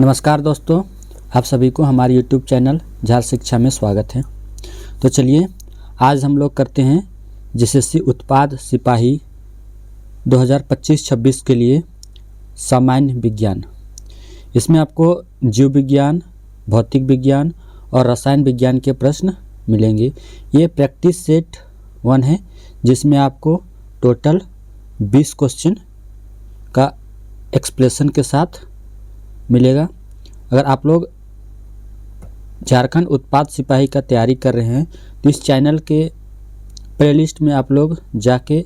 नमस्कार दोस्तों, आप सभी को हमारे यूट्यूब चैनल झार शिक्षा में स्वागत है। तो चलिए आज हम लोग करते हैं जेएसएससी उत्पाद सिपाही 2025-26 के लिए सामान्य विज्ञान। इसमें आपको जीव विज्ञान, भौतिक विज्ञान और रसायन विज्ञान के प्रश्न मिलेंगे। ये प्रैक्टिस सेट 1 है जिसमें आपको टोटल 20 क्वेश्चन का एक्सप्लेनेशन के साथ मिलेगा। अगर आप लोग झारखंड उत्पाद सिपाही का तैयारी कर रहे हैं तो इस चैनल के प्लेलिस्ट में आप लोग जाके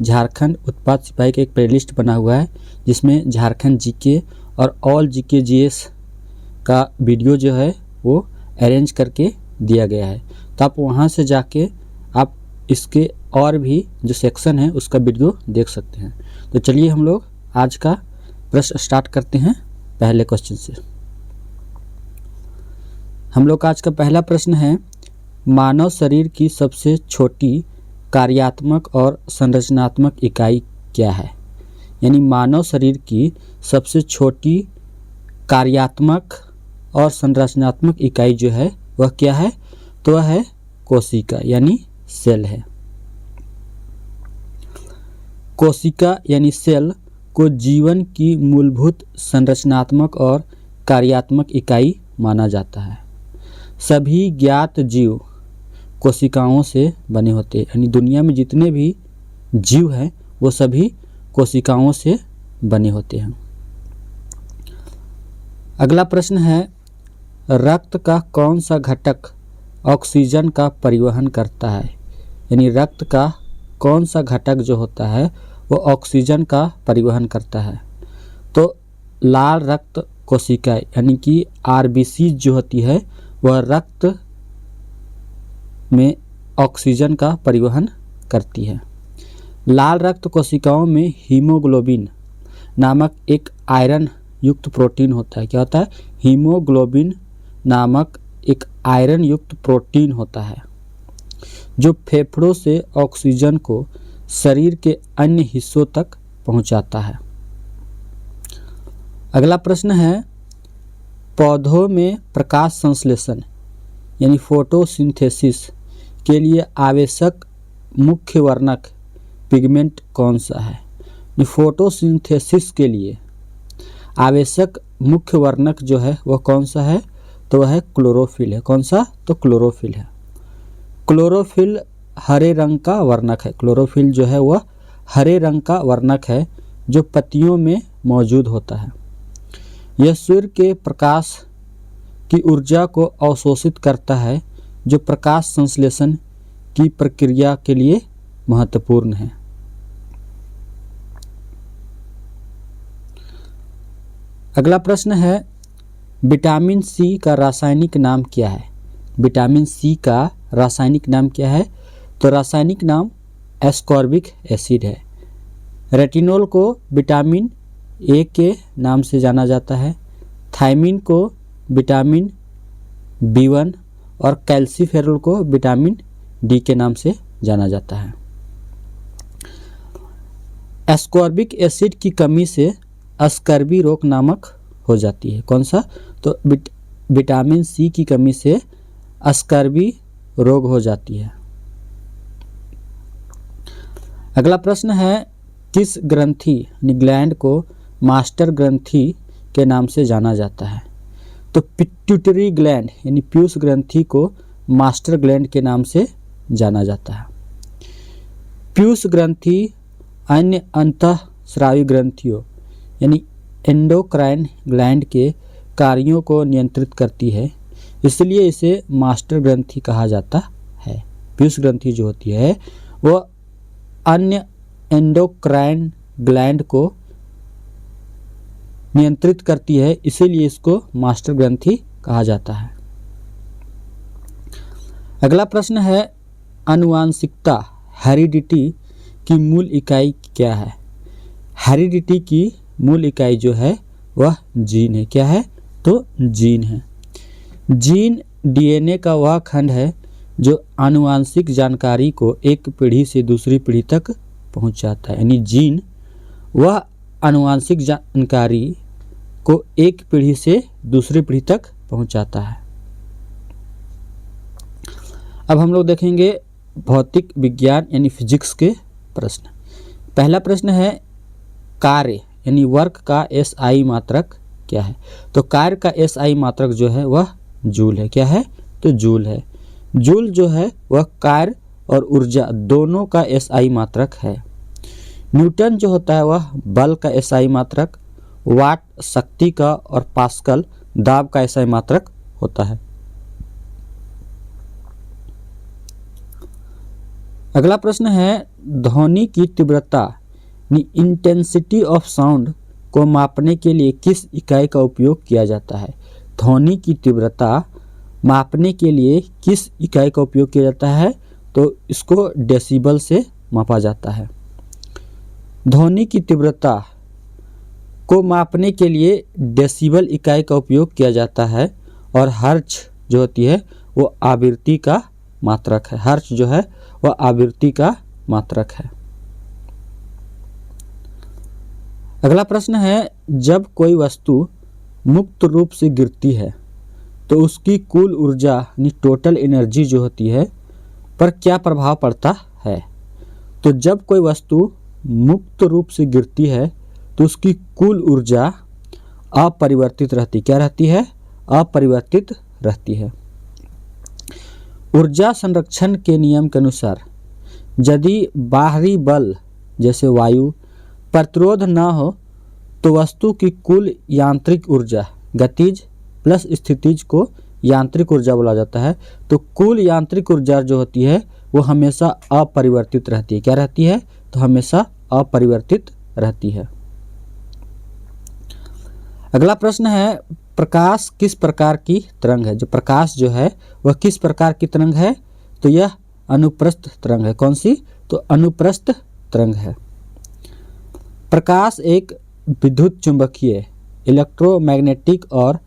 झारखंड उत्पाद सिपाही का एक प्लेलिस्ट बना हुआ है जिसमें झारखंड जीके और ऑल जीके जीएस का वीडियो जो है वो अरेंज करके दिया गया है। तो आप वहां से जाके आप इसके और भी जो सेक्शन है उसका वीडियो देख सकते हैं। तो चलिए हम लोग आज का प्रश्न स्टार्ट करते हैं पहले क्वेश्चन से। हम लोग का आज का पहला प्रश्न है, मानव शरीर की सबसे छोटी कार्यात्मक और संरचनात्मक इकाई क्या है? यानी मानव शरीर की सबसे छोटी कार्यात्मक और संरचनात्मक इकाई जो है वह क्या है? तो वह है कोशिका यानी सेल है। कोशिका यानी सेल को जीवन की मूलभूत संरचनात्मक और कार्यात्मक इकाई माना जाता है। सभी ज्ञात जीव कोशिकाओं से बने होते हैं, यानी दुनिया में जितने भी जीव हैं वो सभी कोशिकाओं से बने होते हैं। अगला प्रश्न है, रक्त का कौन सा घटक ऑक्सीजन का परिवहन करता है? यानी रक्त का कौन सा घटक जो होता है वो ऑक्सीजन का परिवहन करता है? तो लाल रक्त कोशिका यानी कि आरबीसी जो होती है वह रक्त में ऑक्सीजन का परिवहन करती है। लाल रक्त कोशिकाओं में हीमोग्लोबिन नामक एक आयरन युक्त प्रोटीन होता है। क्या होता है? हीमोग्लोबिन नामक एक आयरन युक्त प्रोटीन होता है जो फेफड़ों से ऑक्सीजन को शरीर के अन्य हिस्सों तक पहुंचाता है। अगला प्रश्न है, पौधों में प्रकाश संश्लेषण यानी फोटोसिंथेसिस के लिए आवश्यक मुख्य वर्णक पिगमेंट कौन सा है? फोटोसिंथेसिस के लिए आवश्यक मुख्य वर्णक जो है वह कौन सा है? तो वह है क्लोरोफिल है। कौन सा? तो क्लोरोफिल है। क्लोरोफिल हरे रंग का वर्णक है। क्लोरोफिल जो है वह हरे रंग का वर्णक है जो पत्तियों में मौजूद होता है। यह सूर्य के प्रकाश की ऊर्जा को अवशोषित करता है जो प्रकाश संश्लेषण की प्रक्रिया के लिए महत्वपूर्ण है। अगला प्रश्न है, विटामिन सी का रासायनिक नाम क्या है? विटामिन सी का रासायनिक नाम क्या है? तो रासायनिक नाम एस्कॉर्बिक एसिड है। रेटिनॉल को विटामिन ए के नाम से जाना जाता है, थायमिन को विटामिन B1 और कैल्सीफेरॉल को विटामिन डी के नाम से जाना जाता है। एस्कॉर्बिक एसिड की कमी से स्कर्वी रोग नामक हो जाती है। कौन सा? तो विटामिन सी की कमी से स्कर्वी रोग हो जाती है। अगला प्रश्न है, किस ग्रंथि ग्लैंड को मास्टर ग्रंथि के नाम से जाना जाता है? तो पिट्यूटरी ग्लैंड यानी पीयूष ग्रंथि को मास्टर ग्लैंड के नाम से जाना जाता है। पीयूष ग्रंथि अन्य अंतःस्रावी ग्रंथियों यानी एंडोक्राइन ग्लैंड के कार्यों को नियंत्रित करती है, इसलिए इसे मास्टर ग्रंथि कहा जाता है। पीयूष ग्रंथि जो होती है वह अन्य एंडोक्राइन ग्लैंड को नियंत्रित करती है, इसीलिए इसको मास्टर ग्रंथि कहा जाता है। अगला प्रश्न है, आनुवांशिकता हेरिडिटी की मूल इकाई क्या है? हेरिडिटी की मूल इकाई जो है वह जीन है। क्या है? तो जीन है। जीन डीएनए का वह खंड है जो आनुवांशिक जानकारी को एक पीढ़ी से दूसरी पीढ़ी तक पहुंचाता है। यानी जीन वह आनुवांशिक जानकारी को एक पीढ़ी से दूसरी पीढ़ी तक पहुंचाता है। अब हम लोग देखेंगे भौतिक विज्ञान यानी फिजिक्स के प्रश्न। पहला प्रश्न है कार्य यानी वर्क का एसआई मात्रक क्या है। तो कार्य का एसआई मात्रक जो है वह जूल है। क्या है? तो जूल है। जूल जो है वह कार्य और ऊर्जा दोनों का एसआई मात्रक है। न्यूटन जो होता है वह बल का एसआई मात्रक, वाट शक्ति का और पास्कल दाब का एसआई मात्रक होता है। अगला प्रश्न है ध्वनि की तीव्रता इंटेंसिटी ऑफ साउंड को मापने के लिए किस इकाई का उपयोग किया जाता है। ध्वनि की तीव्रता मापने के लिए किस इकाई का उपयोग किया जाता है? तो इसको डेसिबल से मापा जाता है। ध्वनि की तीव्रता को मापने के लिए डेसिबल इकाई का उपयोग किया जाता है और हर्ट्ज जो होती है वो आवृत्ति का मात्रक है। हर्ट्ज जो है वह आवृत्ति का मात्रक है। अगला प्रश्न है जब कोई वस्तु मुक्त रूप से गिरती है तो उसकी कुल ऊर्जा यानी टोटल एनर्जी जो होती है पर क्या प्रभाव पड़ता है। तो जब कोई वस्तु मुक्त रूप से गिरती है तो उसकी कुल ऊर्जा अपरिवर्तित रहती। क्या रहती है? अपरिवर्तित रहती है। ऊर्जा संरक्षण के नियम के अनुसार यदि बाहरी बल जैसे वायु प्रतिरोध न हो तो वस्तु की कुल यांत्रिक ऊर्जा गतिज प्लस स्थितिज को यांत्रिक ऊर्जा बोला जाता है। तो कुल यांत्रिक ऊर्जा जो होती है वो हमेशा अपरिवर्तित रहती है। क्या रहती है? तो हमेशा अपरिवर्तित रहती है। अगला प्रश्न है प्रकाश किस प्रकार की तरंग है। जो प्रकाश जो है वह किस प्रकार की तरंग है? तो यह अनुप्रस्थ तरंग है। कौन सी? तो अनुप्रस्थ तरंग है। प्रकाश एक विद्युत चुंबकीय इलेक्ट्रोमैग्नेटिक और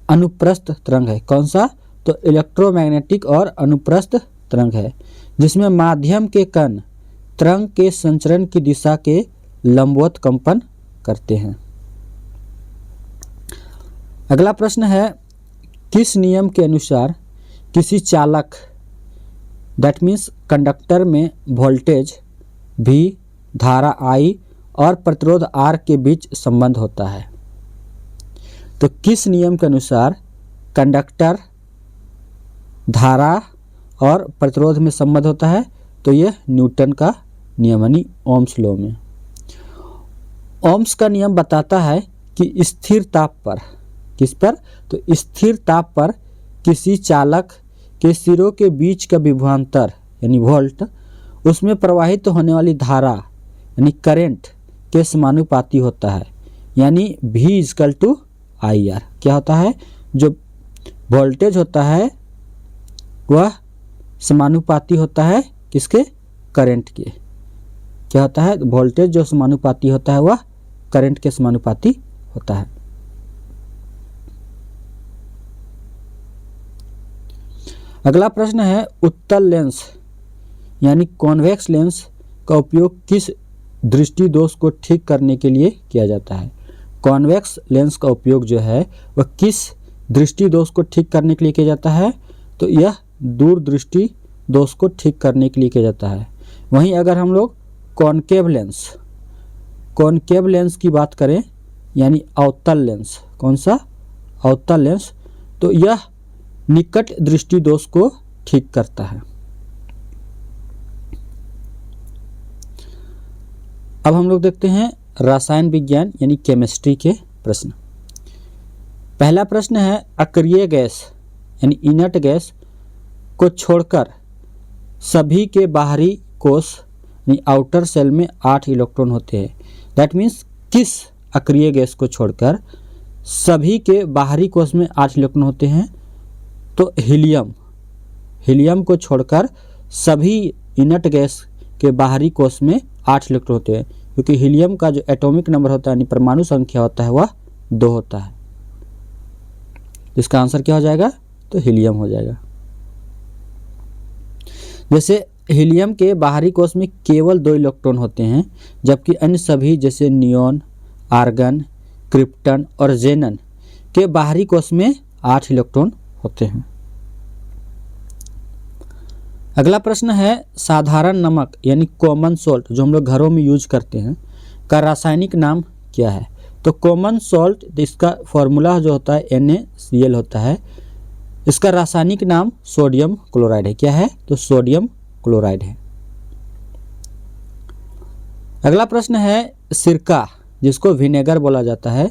अनुप्रस्थ तरंग है। कौन सा? तो इलेक्ट्रोमैग्नेटिक और अनुप्रस्थ तरंग है जिसमें माध्यम के कण तरंग के संचरण की दिशा के लंबवत कंपन करते हैं। अगला प्रश्न है किस नियम के अनुसार किसी चालक दैट मीन्स कंडक्टर में वोल्टेज V, धारा I और प्रतिरोध R के बीच संबंध होता है। तो किस नियम के अनुसार कंडक्टर धारा और प्रतिरोध में संबंध होता है? तो यह न्यूटन का नियम यानी ओम्स लॉ में। ओम्स का नियम बताता है कि स्थिर ताप पर, किस पर? तो स्थिर ताप पर किसी चालक के सिरों के बीच का विभवांतर यानी वोल्ट उसमें प्रवाहित होने वाली धारा यानी करंट के समानुपाती होता है। यानी V = IR। क्या होता है? जो वोल्टेज होता है वह समानुपाती होता है किसके? करंट के। क्या होता है? वोल्टेज जो समानुपाती होता है वह करंट के समानुपाती होता है। अगला प्रश्न है उत्तल लेंस यानी कॉन्वेक्स लेंस का उपयोग किस दृष्टि दोष को ठीक करने के लिए किया जाता है। कॉन्वेक्स लेंस का उपयोग जो है वह किस दृष्टि दोष को ठीक करने के लिए किया जाता है? तो यह दूरदृष्टि दोष को ठीक करने के लिए किया जाता है। वहीं अगर हम लोग कॉनकेव लेंस की बात करें यानी अवतल लेंस, कौन सा? अवतल लेंस, तो यह निकट दृष्टि दोष को ठीक करता है। अब हम लोग देखते हैं रसायन विज्ञान यानी केमिस्ट्री के प्रश्न। पहला प्रश्न है अक्रिय गैस यानी इनर्ट गैस को छोड़कर सभी के बाहरी कोश यानी आउटर सेल में 8 इलेक्ट्रॉन होते हैं। दैट मीन्स किस अक्रिय गैस को छोड़कर सभी के बाहरी कोश में 8 इलेक्ट्रॉन होते हैं? तो हीलियम को छोड़कर सभी इनर्ट गैस के बाहरी कोश में 8 इलेक्ट्रॉन होते हैं क्योंकि हीलियम का जो एटॉमिक नंबर होता है यानी परमाणु संख्या होता है वह 2 होता है। इसका आंसर क्या हो जाएगा? तो हीलियम हो जाएगा। जैसे हीलियम के बाहरी कोश में केवल 2 इलेक्ट्रॉन होते हैं जबकि अन्य सभी जैसे नियोन, आर्गन, क्रिप्टन और जेनन के बाहरी कोश में 8 इलेक्ट्रॉन होते हैं। अगला प्रश्न है साधारण नमक यानी कॉमन सॉल्ट जो हम लोग घरों में यूज करते हैं का रासायनिक नाम क्या है? तो कॉमन सॉल्ट इसका फॉर्मूला जो होता है NaCl होता है। इसका रासायनिक नाम सोडियम क्लोराइड है। क्या है? तो सोडियम क्लोराइड है। अगला प्रश्न है सिरका जिसको विनेगर बोला जाता है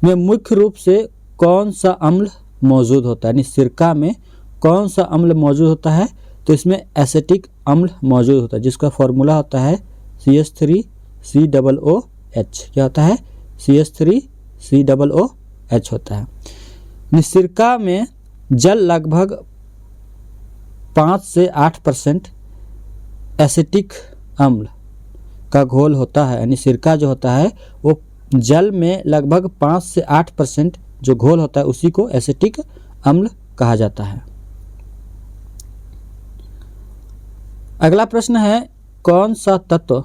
में मुख्य रूप से कौन सा अम्ल मौजूद होता है? यानी सिरका में कौन सा अम्ल मौजूद होता है? तो इसमें एसिटिक अम्ल मौजूद होता है जिसका फॉर्मूला होता है CH3COOH। क्या होता है? CH3COOH होता है। सिरका में जल लगभग 5 से 8% एसिटिक अम्ल का घोल होता है। यानी सिरका जो होता है वो जल में लगभग 5 से 8% जो घोल होता है उसी को एसिटिक अम्ल कहा जाता है। अगला प्रश्न है कौन सा तत्व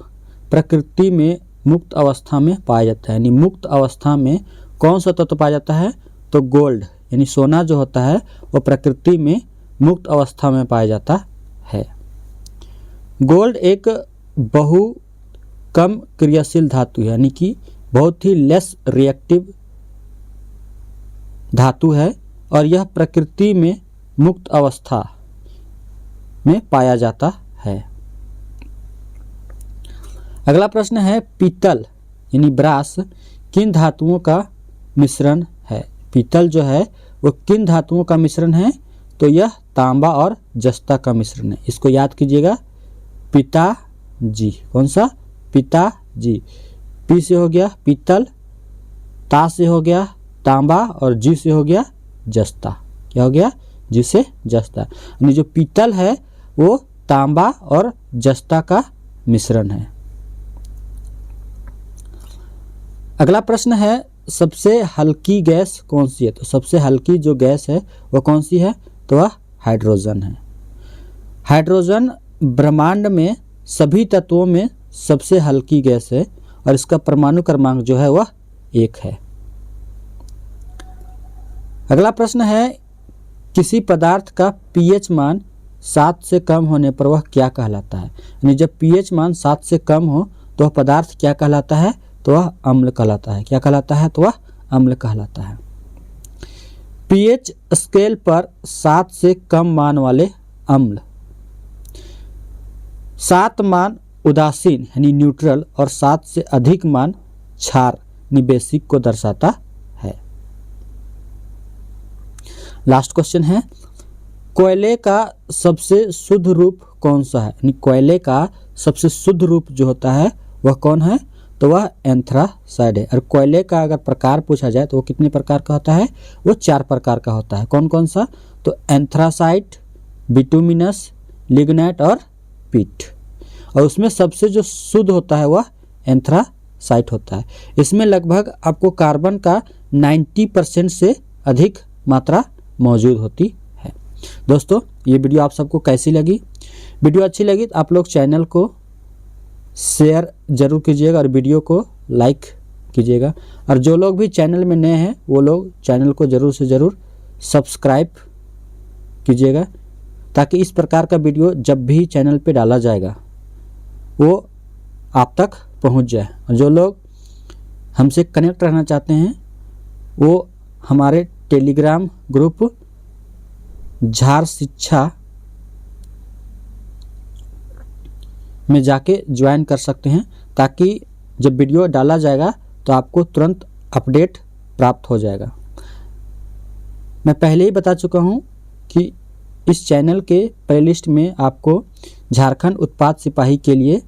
प्रकृति में मुक्त अवस्था में पाया जाता है? यानी मुक्त अवस्था में कौन सा तत्व पाया जाता है? तो गोल्ड यानी सोना जो होता है वो प्रकृति में मुक्त अवस्था में पाया जाता है। गोल्ड एक बहु कम क्रियाशील धातु है यानी कि बहुत ही लेस रिएक्टिव धातु है और यह प्रकृति में मुक्त अवस्था में पाया जाता है। अगला प्रश्न है पीतल यानी ब्रास किन धातुओं का मिश्रण है? पीतल जो है वो किन धातुओं का मिश्रण है? तो यह तांबा और जस्ता का मिश्रण है। इसको याद कीजिएगा पिताजी। कौन सा? पिताजी। पी से हो गया पीतल, ता से हो गया तांबा और जी से हो गया जस्ता। क्या हो गया? जी से जस्ता। यानी जो पीतल है वो तांबा और जस्ता का मिश्रण है। अगला प्रश्न है सबसे हल्की गैस कौन सी है? तो सबसे हल्की जो गैस है वह कौन सी है? तो वह हाइड्रोजन है। हाइड्रोजन ब्रह्मांड में सभी तत्वों में सबसे हल्की गैस है और इसका परमाणु क्रमांक जो है वह 1 है। अगला प्रश्न है किसी पदार्थ का pH मान 7 से कम होने पर वह क्या कहलाता है? यानी जब pH मान 7 से कम हो तो वह पदार्थ क्या कहलाता है? तो वह अम्ल कहलाता है। क्या कहलाता है? तो वह अम्ल कहलाता है। pH स्केल पर 7 से कम मान वाले अम्ल, 7 मान उदासीन यानी न्यूट्रल और 7 से अधिक मान क्षार यानी बेसिक को दर्शाता है। लास्ट क्वेश्चन है कोयले का सबसे शुद्ध रूप कौन सा है? यानी कोयले का सबसे शुद्ध रूप जो होता है वह कौन है? तो वह एंथ्रासाइड है। और कोयले का अगर प्रकार पूछा जाए तो वो कितने प्रकार का होता है? वो 4 प्रकार का होता है। कौन कौन सा? तो एंथ्रासाइट, बिटुमिनस, लिग्नाइट और पीट। और उसमें सबसे जो शुद्ध होता है वह एंथ्रासाइट होता है। इसमें लगभग आपको कार्बन का 90% से अधिक मात्रा मौजूद होती है। दोस्तों ये वीडियो आप सबको कैसी लगी? वीडियो अच्छी लगी तो आप लोग चैनल को शेयर जरूर कीजिएगा और वीडियो को लाइक कीजिएगा। और जो लोग भी चैनल में नए हैं वो लोग चैनल को ज़रूर से ज़रूर सब्सक्राइब कीजिएगा ताकि इस प्रकार का वीडियो जब भी चैनल पे डाला जाएगा वो आप तक पहुंच जाए। और जो लोग हमसे कनेक्ट रहना चाहते हैं वो हमारे टेलीग्राम ग्रुप झार शिक्षा में जाके ज्वाइन कर सकते हैं ताकि जब वीडियो डाला जाएगा तो आपको तुरंत अपडेट प्राप्त हो जाएगा। मैं पहले ही बता चुका हूं कि इस चैनल के प्लेलिस्ट में आपको झारखंड उत्पाद सिपाही के लिए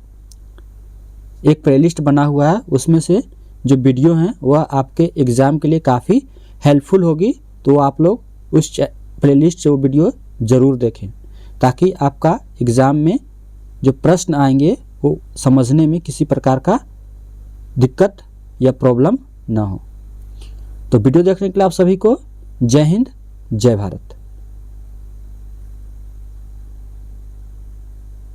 एक प्लेलिस्ट बना हुआ है। उसमें से जो वीडियो हैं वह आपके एग्ज़ाम के लिए काफ़ी हेल्पफुल होगी। तो आप लोग उस प्लेलिस्ट से वो वीडियो ज़रूर देखें ताकि आपका एग्ज़ाम में जो प्रश्न आएंगे वो समझने में किसी प्रकार का दिक्कत या प्रॉब्लम ना हो। तो वीडियो देखने के लिए आप सभी को जय हिंद, जय भारत।